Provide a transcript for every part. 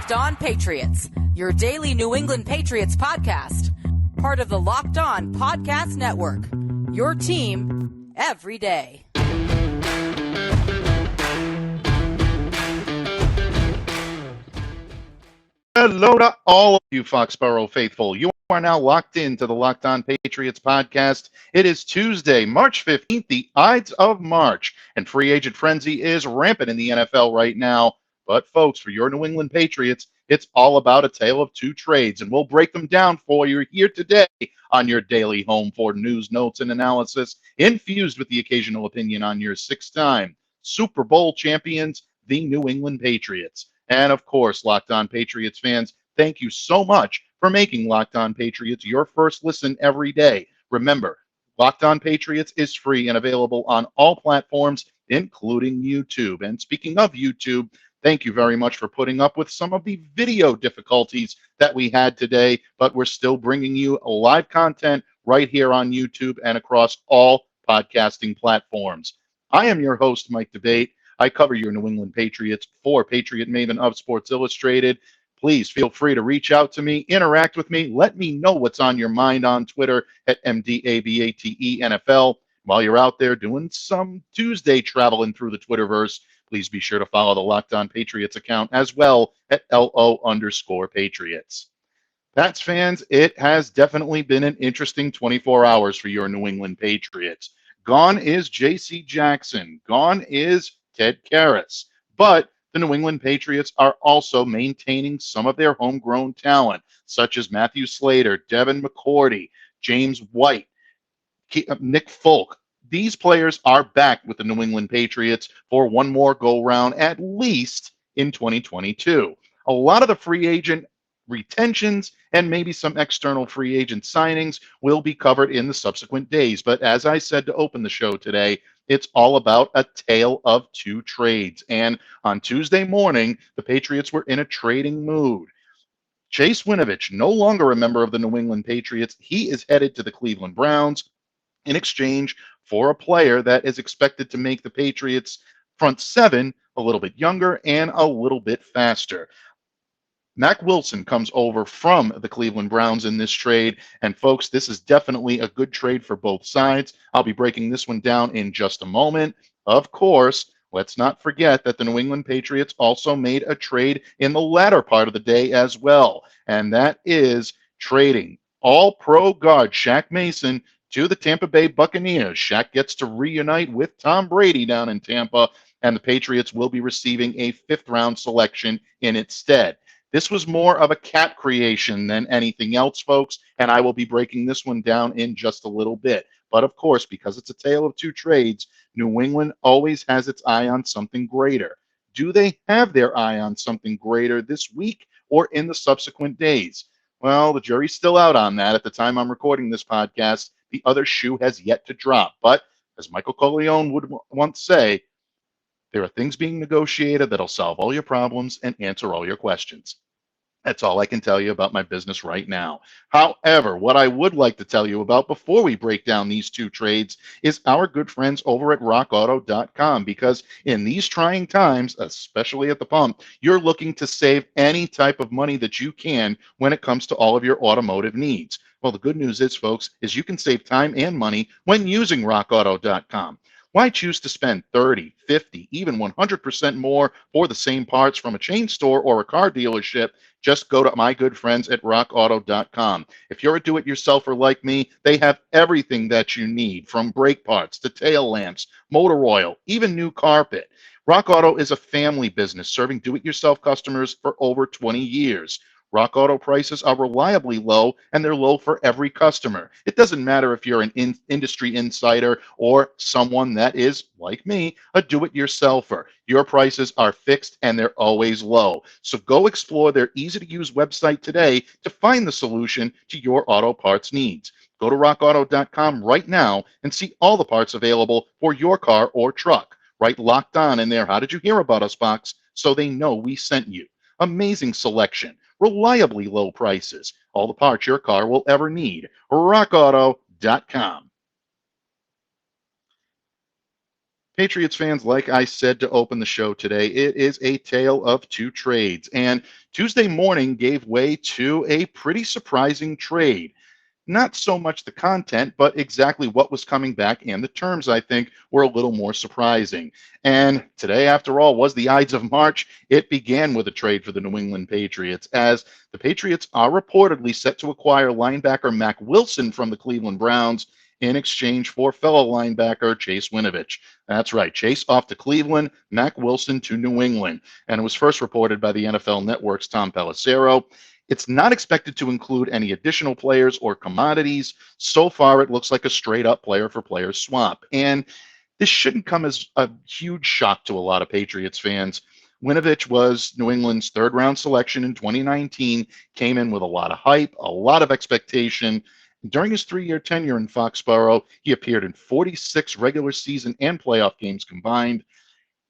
Locked On Patriots, your daily New England Patriots podcast. Part of the Locked On Podcast Network, your team every day. Hello to all of you Foxborough faithful. You are now locked into the Locked On Patriots podcast. It is Tuesday, March 15th, the Ides of March, and free agent frenzy is rampant in the NFL right now. But folks, for your New England Patriots, it's all about a tale of two trades, and we'll break them down for you here today on your daily home for news, notes, and analysis, infused with the occasional opinion on your six-time Super Bowl champions, the New England Patriots. And of course, Locked On Patriots fans, thank you so much for making Locked On Patriots your first listen every day. Remember, Locked On Patriots is free and available on all platforms, including YouTube. And speaking of YouTube, thank you very much for putting up with some of the video difficulties that we had today, but we're still bringing you live content right here on YouTube and across all podcasting platforms. I am your host, Mike Debate. I cover your New England Patriots for Patriot Maven of Sports Illustrated. Please feel free to reach out to me, interact with me, let me know what's on your mind on Twitter at MDABATENFL. While you're out there doing some Tuesday traveling through the Twitterverse, please be sure to follow the Locked On Patriots account as well at LO_Patriots. Pats fans, it has definitely been an interesting 24 hours for your New England Patriots. Gone is J.C. Jackson. Gone is Ted Karras. But the New England Patriots are also maintaining some of their homegrown talent, such as Matthew Slater, Devin McCourty, James White, Nick Folk. These players are back with the New England Patriots for one more go-round, at least in 2022. A lot of the free agent retentions and maybe some external free agent signings will be covered in the subsequent days. But as I said to open the show today, it's all about a tale of two trades. And on Tuesday morning, the Patriots were in a trading mood. Chase Winovich, no longer a member of the New England Patriots, he is headed to the Cleveland Browns in exchange for a player that is expected to make the Patriots front seven a little bit younger and a little bit faster. Mack Wilson comes over from the Cleveland Browns in this trade. And folks, this is definitely a good trade for both sides. I'll be breaking this one down in just a moment. Of course, let's not forget that the New England Patriots also made a trade in the latter part of the day as well. And that is trading all-pro guard Shaq Mason to the Tampa Bay Buccaneers. Shaq gets to reunite with Tom Brady down in Tampa, and the Patriots will be receiving a fifth-round selection in its stead. This was more of a cap creation than anything else, folks, and I will be breaking this one down in just a little bit. But of course, because it's a tale of two trades, New England always has its eye on something greater. Do they have their eye on something greater this week or in the subsequent days? Well, the jury's still out on that. At the time I'm recording this podcast, the other shoe has yet to drop. But as Michael Corleone would once say, there are things being negotiated that'll solve all your problems and answer all your questions. That's all I can tell you about my business right now. However, what I would like to tell you about before we break down these two trades is our good friends over at rockauto.com, because in these trying times, especially at the pump, you're looking to save any type of money that you can when it comes to all of your automotive needs. Well, the good news is, folks, is you can save time and money when using rockauto.com. Why choose to spend 30, 50, even 100% more for the same parts from a chain store or a car dealership? Just go to my good friends at rockauto.com. If you're a do-it-yourselfer like me, they have everything that you need, from brake parts to tail lamps, motor oil, even new carpet. Rock Auto is a family business serving do-it-yourself customers for over 20 years. Rock Auto prices are reliably low, and they're low for every customer. It doesn't matter if you're an industry insider or someone that is, like me, a do-it-yourselfer. Your prices are fixed, and they're always low. So go explore their easy-to-use website today to find the solution to your auto parts needs. Go to rockauto.com right now and see all the parts available for your car or truck. Write Locked On in there, "How did you hear about us?" box, so they know we sent you. Amazing selection, reliably low prices, all the parts your car will ever need. rockauto.com. Patriots fans, like I said to open the show today, it is a tale of two trades. And Tuesday morning gave way to a pretty surprising trade. Not so much the content, but exactly what was coming back, and the terms, I think, were a little more surprising. And today, after all, was the Ides of March. It began with a trade for the New England Patriots, as the Patriots are reportedly set to acquire linebacker Mack Wilson from the Cleveland Browns in exchange for fellow linebacker Chase Winovich. That's right, Chase off to Cleveland, Mack Wilson to New England. And it was first reported by the NFL Network's Tom Pelissero. It's not expected to include any additional players or commodities. So far, it looks like a straight up player for player swap. And this shouldn't come as a huge shock to a lot of Patriots fans. Winovich was New England's third round selection in 2019, came in with a lot of hype, a lot of expectation. During his 3-year tenure in Foxborough, he appeared in 46 regular season and playoff games combined.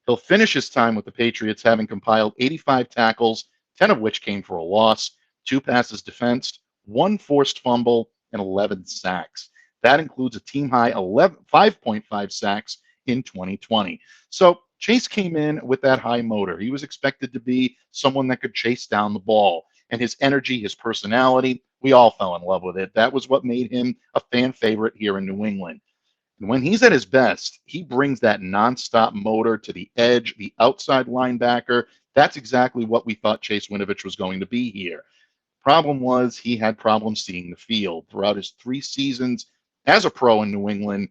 He'll finish his time with the Patriots having compiled 85 tackles, 10 of which came for a loss, 2 passes defensed, 1 forced fumble, and 11 sacks. That includes a team high 5.5 sacks in 2020. So Chase came in with that high motor. He was expected to be someone that could chase down the ball. And his energy, his personality, we all fell in love with it. That was what made him a fan favorite here in New England. And when he's at his best, he brings that nonstop motor to the edge, the outside linebacker. That's exactly what we thought Chase Winovich was going to be here. Problem was he had problems seeing the field. Throughout his 3 seasons as a pro in New England,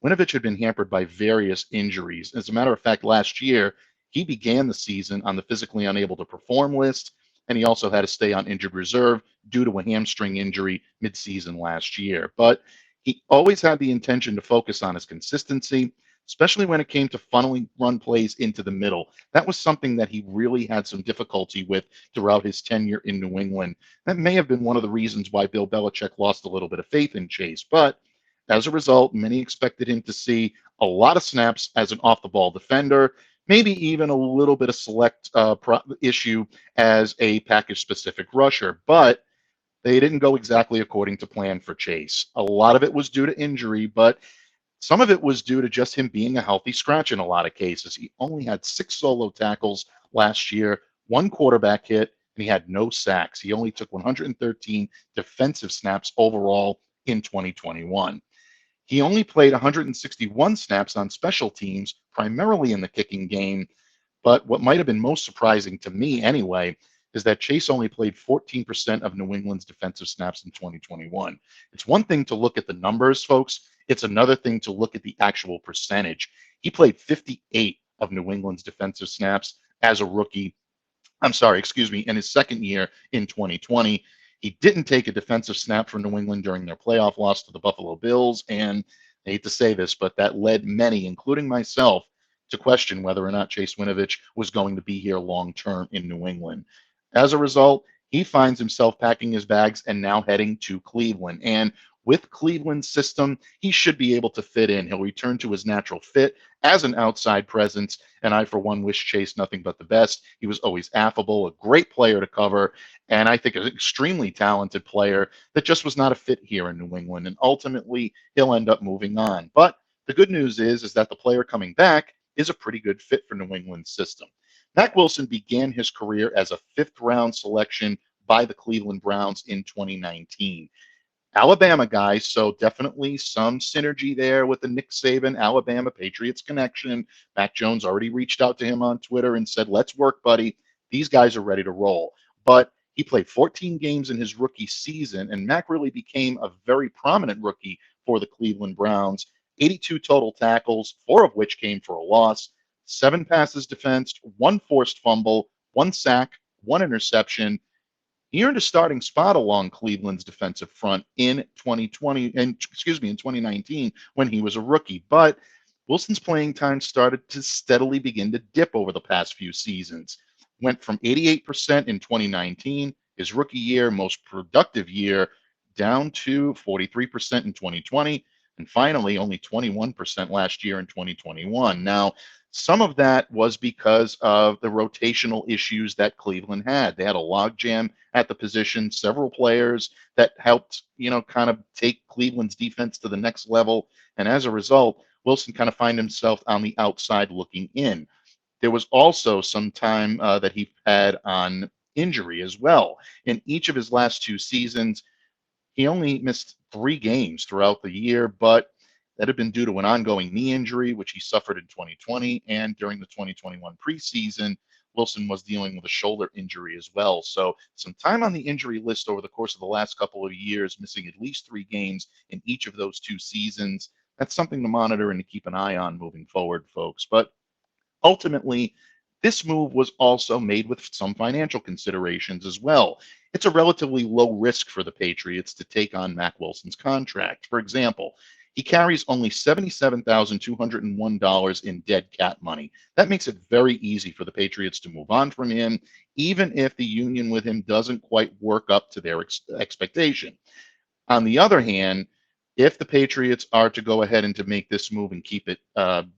Winovich had been hampered by various injuries. As a matter of fact, last year, he began the season on the physically unable to perform list, and he also had to stay on injured reserve due to a hamstring injury midseason last year. But he always had the intention to focus on his consistency, especially when it came to funneling run plays into the middle. That was something that he really had some difficulty with throughout his tenure in New England. That may have been one of the reasons why Bill Belichick lost a little bit of faith in Chase. But as a result, many expected him to see a lot of snaps as an off-the-ball defender, maybe even a little bit of select issue as a package-specific rusher. But they didn't go exactly according to plan for Chase. A lot of it was due to injury, but some of it was due to just him being a healthy scratch in a lot of cases. He only had 6 solo tackles last year, 1 quarterback hit, and he had no sacks. He only took 113 defensive snaps overall in 2021. He only played 161 snaps on special teams, primarily in the kicking game. But what might have been most surprising to me anyway is that Chase only played 14% of New England's defensive snaps in 2021. It's one thing to look at the numbers, folks. It's another thing to look at the actual percentage. He played 58 of New England's defensive snaps as a rookie. In his second year in 2020. He didn't take a defensive snap for New England during their playoff loss to the Buffalo Bills. And I hate to say this, but that led many, including myself, to question whether or not Chase Winovich was going to be here long term in New England. As a result, he finds himself packing his bags and now heading to Cleveland. And with Cleveland's system, he should be able to fit in. He'll return to his natural fit as an outside presence. And I, for one, wish Chase nothing but the best. He was always affable, a great player to cover, and I think an extremely talented player that just was not a fit here in New England. And ultimately, he'll end up moving on. But the good news is that the player coming back is a pretty good fit for New England's system. Mack Wilson began his career as a 5th-round selection by the Cleveland Browns in 2019. Alabama guy, so definitely some synergy there with the Nick Saban Alabama Patriots connection. Mac Jones already reached out to him on Twitter and said, "Let's work, buddy. These guys are ready to roll." But he played 14 games in his rookie season, and Mac really became a very prominent rookie for the Cleveland Browns. 82 total tackles, 4 of which came for a loss, 7 passes defensed, 1 forced fumble, 1 sack, 1 interception. He earned a starting spot along Cleveland's defensive front in 2019 when he was a rookie. But Wilson's playing time started to steadily begin to dip over the past few seasons. Went from 88% in 2019, his rookie year, most productive year, down to 43% in 2020, and finally only 21% last year in 2021. Now, some of that was because of the rotational issues that Cleveland had. They had a logjam at the position, several players that helped, kind of take Cleveland's defense to the next level. And as a result, Wilson kind of find himself on the outside looking in. There was also some time that he had on injury as well. In each of his last two seasons, he only missed 3 games throughout the year, but that had been due to an ongoing knee injury, which he suffered in 2020. And during the 2021 preseason, Wilson was dealing with a shoulder injury as well. So some time on the injury list over the course of the last couple of years, missing at least 3 games in each of those 2 seasons. That's something to monitor and to keep an eye on moving forward, folks. But ultimately, this move was also made with some financial considerations as well. It's a relatively low risk for the Patriots to take on Mack Wilson's contract. For example, he carries only $77,201 in dead cat money. That makes it very easy for the Patriots to move on from him, even if the union with him doesn't quite work up to their expectation. On the other hand, if the Patriots are to go ahead and to make this move and keep it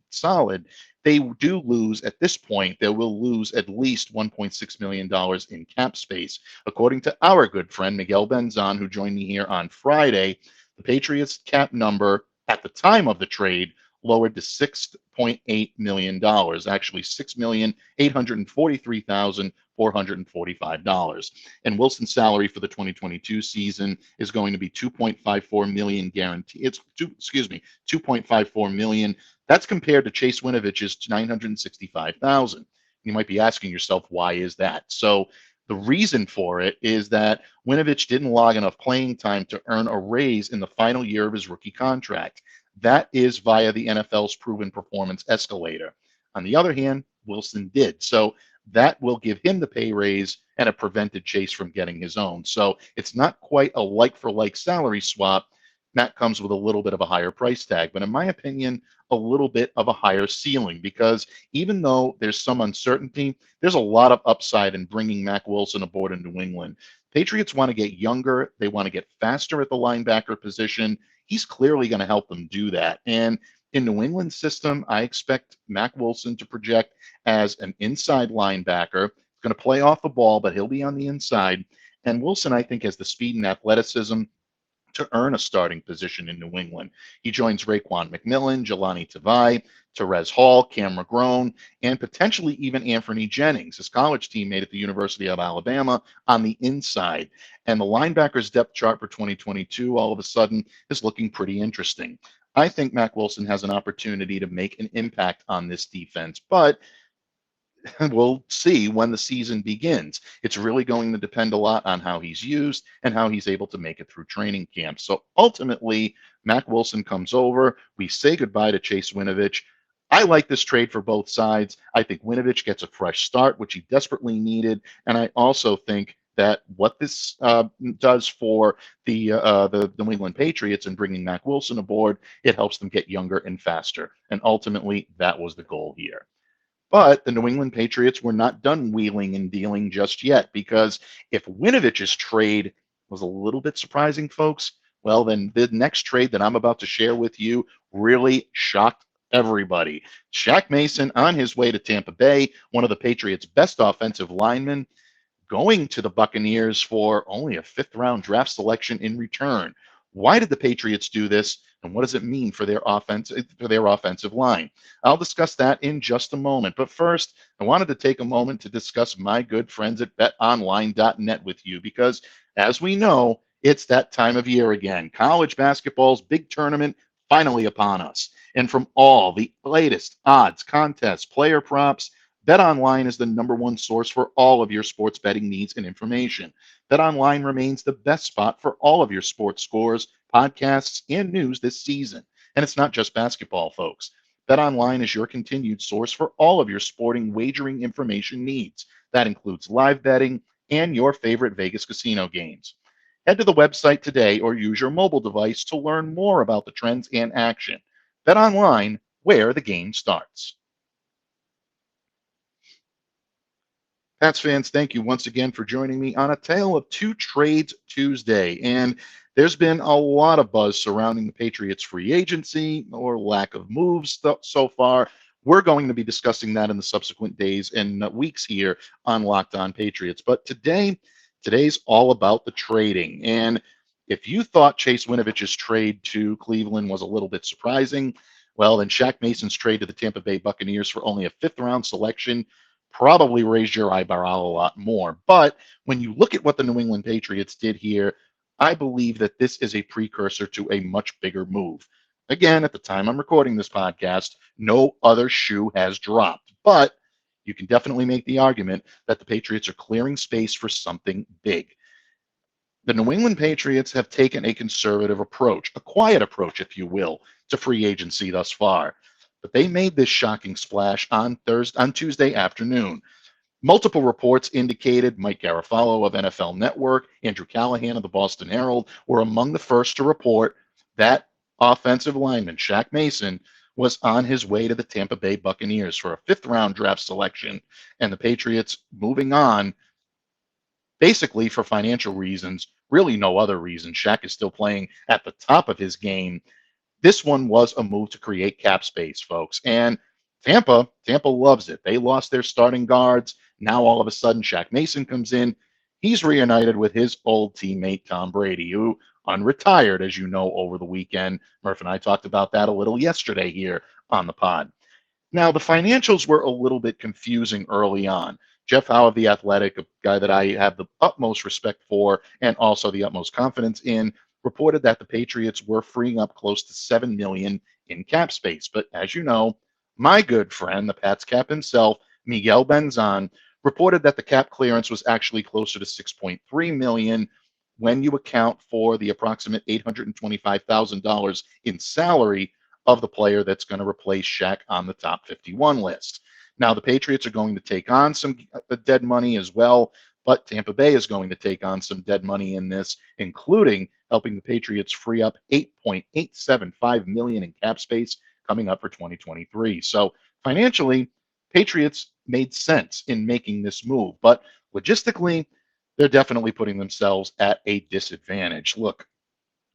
solid, they do lose at this point. They will lose at least $1.6 million in cap space. According to our good friend Miguel Benzon, who joined me here on Friday, the Patriots cap number at the time of the trade lowered to $6.8 million, actually $6,843,445. And Wilson's salary for the 2022 season is going to be 2.54 million guaranteed. It's excuse me, 2.54 million. That's compared to Chase Winovich's 965,000. You might be asking yourself, why is that? So the reason for it is that Winovich didn't log enough playing time to earn a raise in the final year of his rookie contract. That is via the NFL's proven performance escalator. On the other hand, Wilson did. So that will give him the pay raise, and it prevented Chase from getting his own. So it's not quite a like for like salary swap. That comes with a little bit of a higher price tag, but in my opinion, a little bit of a higher ceiling, because even though there's some uncertainty, there's a lot of upside in bringing Mack Wilson aboard in New England. Patriots want to get younger. They want to get faster at the linebacker position. He's clearly going to help them do that. And in New England's system, I expect Mack Wilson to project as an inside linebacker. He's going to play off the ball, but he'll be on the inside. And Wilson, I think, has the speed and athleticism to earn a starting position in New England. He joins Raekwon McMillan, Jelani Tavai, Terez Hall, Cam McGrone, and potentially even Anthony Jennings, his college teammate at the University of Alabama, on the inside. And the linebackers depth chart for 2022 all of a sudden is looking pretty interesting. I think Mack Wilson has an opportunity to make an impact on this defense, but we'll see when the season begins. It's really going to depend a lot on how he's used and how he's able to make it through training camp. So ultimately, Mack Wilson comes over. We say goodbye to Chase Winovich. I like this trade for both sides. I think Winovich gets a fresh start, which he desperately needed. And I also think that what this does for the New England Patriots and bringing Mack Wilson aboard, it helps them get younger and faster. And ultimately, that was the goal here. But the New England Patriots were not done wheeling and dealing just yet, because if Winovich's trade was a little bit surprising, folks, well, then the next trade that I'm about to share with you really shocked everybody. Shaq Mason on his way to Tampa Bay, one of the Patriots' best offensive linemen, going to the Buccaneers for only a fifth-round draft selection in return. Why did the Patriots do this, and what does it mean for their offensive line? I'll discuss that in just a moment. But first, I wanted to take a moment to discuss my good friends at betonline.net with you, because as we know, it's that time of year again. College basketball's big tournament finally upon us. And from all the latest odds, contests, player props, BetOnline is the #1 source for all of your sports betting needs and information. BetOnline remains the best spot for all of your sports scores, podcasts, and news this season. And it's not just basketball, folks. BetOnline is your continued source for all of your sporting wagering information needs. That includes live betting and your favorite Vegas casino games. Head to the website today or use your mobile device to learn more about the trends and action. BetOnline, where the game starts. Pats fans, thank you once again for joining me on a Tale of Two Trades Tuesday. And there's been a lot of buzz surrounding the Patriots' free agency or lack of moves so far. We're going to be discussing that in the subsequent days and weeks here on Locked On Patriots. But today's all about the trading. And if you thought Chase Winovich's trade to Cleveland was a little bit surprising, Well, then Shaq Mason's trade to the Tampa Bay Buccaneers for only a fifth-round selection probably raised your eyebrow a lot more. But when you look at what the New England Patriots did here, I believe that this is a precursor to a much bigger move. Again, at the time I'm recording this podcast, no other shoe has dropped. But you can definitely make the argument that the Patriots are clearing space for something big. The New England Patriots have taken a conservative approach, a quiet approach, if you will, to free agency thus far. But they made this shocking splash on Tuesday afternoon. Multiple reports indicated Mike Garafolo of NFL Network, Andrew Callahan of the Boston Herald were among the first to report that offensive lineman Shaq Mason was on his way to the Tampa Bay Buccaneers for a fifth-round draft selection, and the Patriots moving on basically for financial reasons, really no other reason. Shaq is still playing at the top of his game. This one was a move to create cap space, folks. And Tampa loves it. They lost their starting guards. Now all of a sudden, Shaq Mason comes in. He's reunited with his old teammate, Tom Brady, who unretired, as you know, over the weekend. Murph and I talked about that a little yesterday here on the pod. Now, the financials were a little bit confusing early on. Jeff Howe of The Athletic, a guy that I have the utmost respect for and also the utmost confidence in, reported that the Patriots were freeing up close to $7 million in cap space. But as you know, my good friend, the Pats cap himself, Miguel Benzon, reported that the cap clearance was actually closer to $6.3 million when you account for the approximate $825,000 in salary of the player that's going to replace Shaq on the top 51 list. Now, the Patriots are going to take on some dead money as well, but Tampa Bay is going to take on some dead money in this, including helping the Patriots free up $8.875 million in cap space coming up for 2023. So financially, Patriots made sense in making this move, but logistically, they're definitely putting themselves at a disadvantage. Look,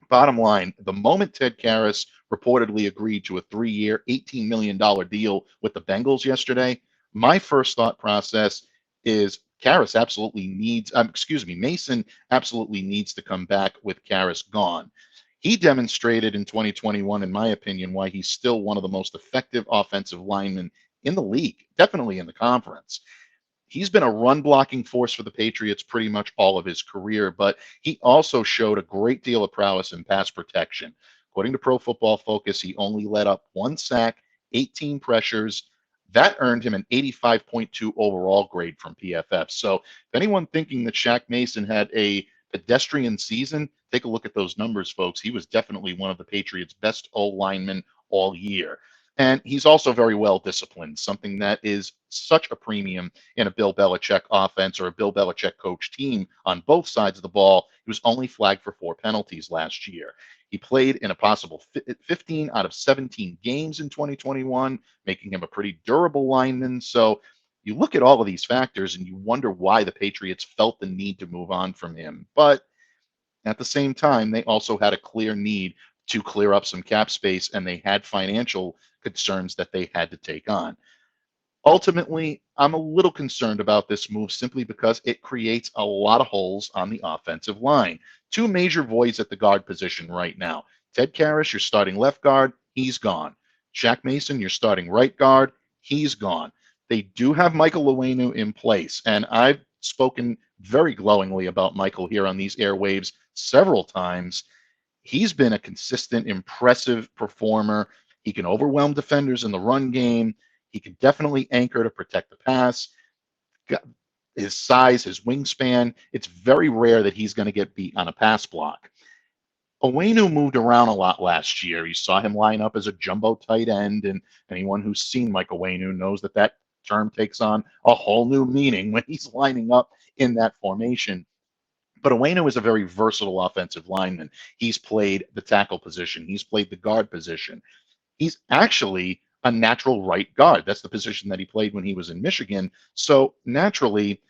bottom line, the moment Ted Karras reportedly agreed to a 3-year, $18 million deal with the Bengals yesterday, my first thought process is Mason absolutely needs to come back with Karras gone. He demonstrated in 2021, in my opinion, why he's still one of the most effective offensive linemen in the league, definitely in the conference. He's been a run blocking force for the Patriots pretty much all of his career, but he also showed a great deal of prowess in pass protection. According to Pro Football Focus, he only let up 1 sack, 18 pressures. That earned him an 85.2 overall grade from PFF. So if anyone thinking that Shaq Mason had a pedestrian season, take a look at those numbers, folks. He was definitely one of the Patriots' best O-linemen all year. And he's also very well disciplined, something that is such a premium in a Bill Belichick offense or a Bill Belichick coach team on both sides of the ball. He was only flagged for 4 penalties last year. He played in a possible 15 out of 17 games in 2021, making him a pretty durable lineman. So you look at all of these factors and you wonder why the Patriots felt the need to move on from him. But at the same time, they also had a clear need to clear up some cap space, and they had financial concerns that they had to take on. Ultimately, I'm a little concerned about this move simply because it creates a lot of holes on the offensive line. 2 major voids at the guard position right now. Ted Karras, your starting left guard, he's gone. Shaq Mason, your starting right guard, he's gone. They do have Michael Luenu in place, and I've spoken very glowingly about Michael here on these airwaves several times. He's been a consistent, impressive performer. He can overwhelm defenders in the run game. He can definitely anchor to protect the pass. His size, his wingspan, it's very rare that he's going to get beat on a pass block. Owenu moved around a lot last year. You saw him line up as a jumbo tight end, and anyone who's seen Mike Owenu knows that that term takes on a whole new meaning when he's lining up in that formation. But Owenu is a very versatile offensive lineman. He's played the tackle position. He's played the guard position. He's actually a natural right guard. That's the position that he played when he was in Michigan. So naturally,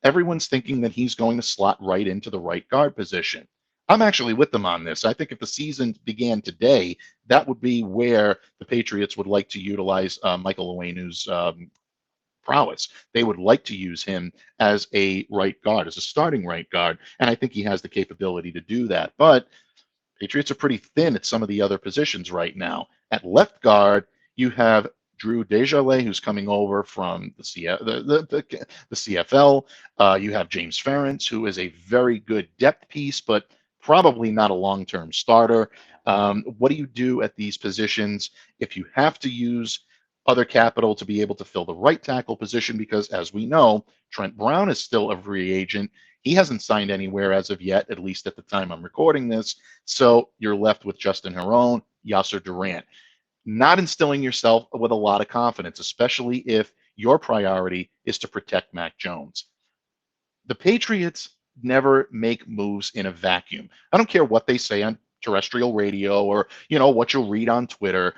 everyone's thinking that he's going to slot right into the right guard position. I'm actually with them on this. I think if the season began today, that would be where the Patriots would like to utilize Michael Owenu's prowess. They would like to use him as a right guard, as a starting right guard, and I think he has the capability to do that. But Patriots are pretty thin at some of the other positions right now. At left guard, you have Drew Desjardins, who's coming over from the CFL. You have James Ferentz, who is a very good depth piece, but probably not a long-term starter. What do you do at these positions if you have to use other capital to be able to fill the right tackle position? Because as we know, Trent Brown is still a free agent. He hasn't signed anywhere as of yet, at least at the time I'm recording this. So you're left with Justin Herron, Yasser Durant. Not instilling yourself with a lot of confidence, especially if your priority is to protect Mac Jones. The Patriots never make moves in a vacuum. I don't care what they say on terrestrial radio or, what you'll read on Twitter.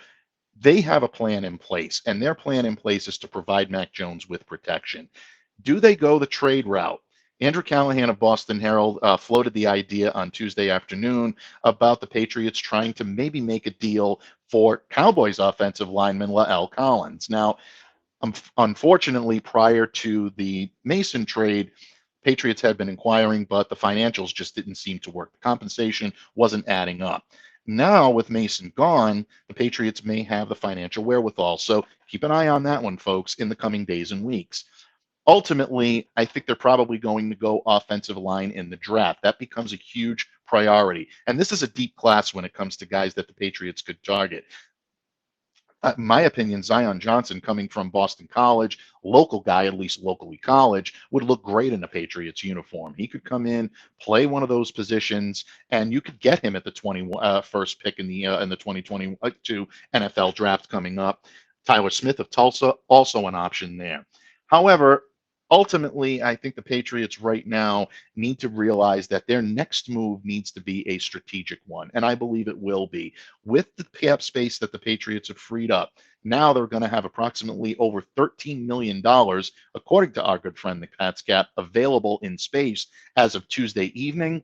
They have a plan in place, and their plan in place is to provide Mac Jones with protection. Do they go the trade route? Andrew Callahan of Boston Herald floated the idea on Tuesday afternoon about the Patriots trying to maybe make a deal for Cowboys offensive lineman La'el Collins. Now, unfortunately, prior to the Mason trade, Patriots had been inquiring, but the financials just didn't seem to work. The compensation wasn't adding up. Now, with Mason gone, the Patriots may have the financial wherewithal. So keep an eye on that one, folks, in the coming days and weeks. Ultimately, I think they're probably going to go offensive line in the draft. That becomes a huge priority. And this is a deep class when it comes to guys that the Patriots could target. In my opinion, Zion Johnson, coming from Boston College, local guy, at least locally college, would look great in a Patriots uniform. He could come in, play one of those positions, and you could get him at the 21st pick in the 2022 NFL draft coming up. Tyler Smith of Tulsa, also an option there. However, ultimately, I think the Patriots right now need to realize that their next move needs to be a strategic one, and I believe it will be. With the cap space that the Patriots have freed up, now they're going to have approximately over $13 million, according to our good friend the Pats Cap, available in space as of Tuesday evening.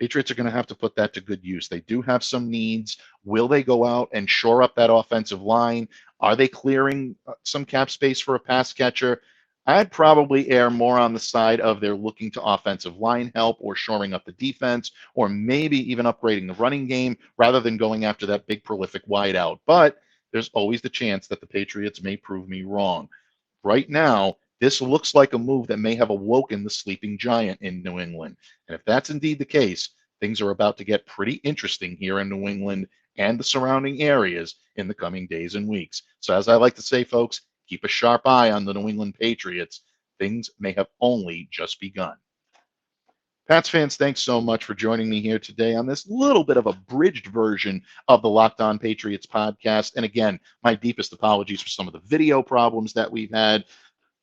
Patriots are going to have to put that to good use. They do have some needs. Will they go out and shore up that offensive line? Are they clearing some cap space for a pass catcher? I'd probably err more on the side of they're looking to offensive line help or shoring up the defense or maybe even upgrading the running game rather than going after that big prolific wideout. But there's always the chance that the Patriots may prove me wrong. Right now, this looks like a move that may have awoken the sleeping giant in New England. And if that's indeed the case, things are about to get pretty interesting here in New England and the surrounding areas in the coming days and weeks. So as I like to say, folks, keep a sharp eye on the New England Patriots. Things may have only just begun. Pats fans, thanks so much for joining me here today on this little bit of a bridged version of the Locked On Patriots podcast. And again, my deepest apologies for some of the video problems that we've had.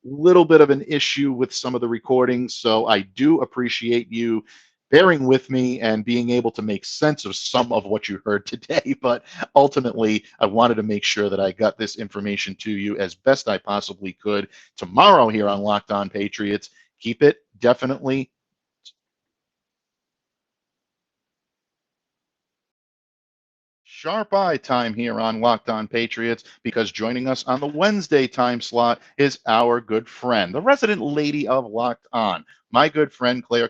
Little bit of an issue with some of the recordings, so I do appreciate you bearing with me and being able to make sense of some of what you heard today. But ultimately, I wanted to make sure that I got this information to you as best I possibly could. Tomorrow here on Locked On Patriots, keep it definitely sharp eye time here on Locked On Patriots, because joining us on the Wednesday time slot is our good friend, the resident lady of Locked On, my good friend Claire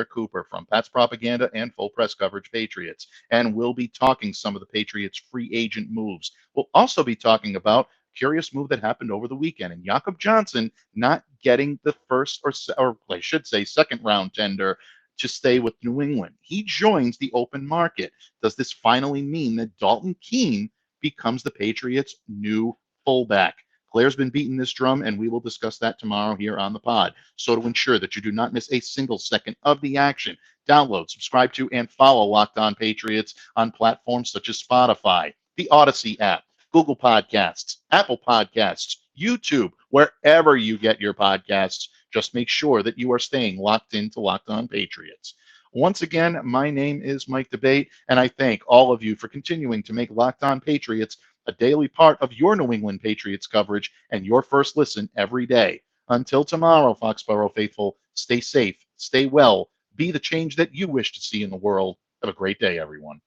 Cooper from Pats Propaganda and Full Press Coverage Patriots. And we'll be talking some of the Patriots free agent moves. We'll also be talking about curious move that happened over the weekend and Jakob Johnson not getting the first or I should say second round tender to stay with New England. He joins the open market. Does this finally mean that Dalton Keene becomes the Patriots' new fullback? Claire's been beating this drum, and we will discuss that tomorrow here on the pod. So to ensure that you do not miss a single second of the action, download, subscribe to, and follow Locked On Patriots on platforms such as Spotify, the Odyssey app, Google Podcasts, Apple Podcasts, YouTube, wherever you get your podcasts. Just make sure that you are staying locked into Locked On Patriots. Once again, my name is Mike Debate, and I thank all of you for continuing to make Locked On Patriots a daily part of your New England Patriots coverage and your first listen every day. Until tomorrow, Foxborough faithful, stay safe, stay well, be the change that you wish to see in the world. Have a great day, everyone.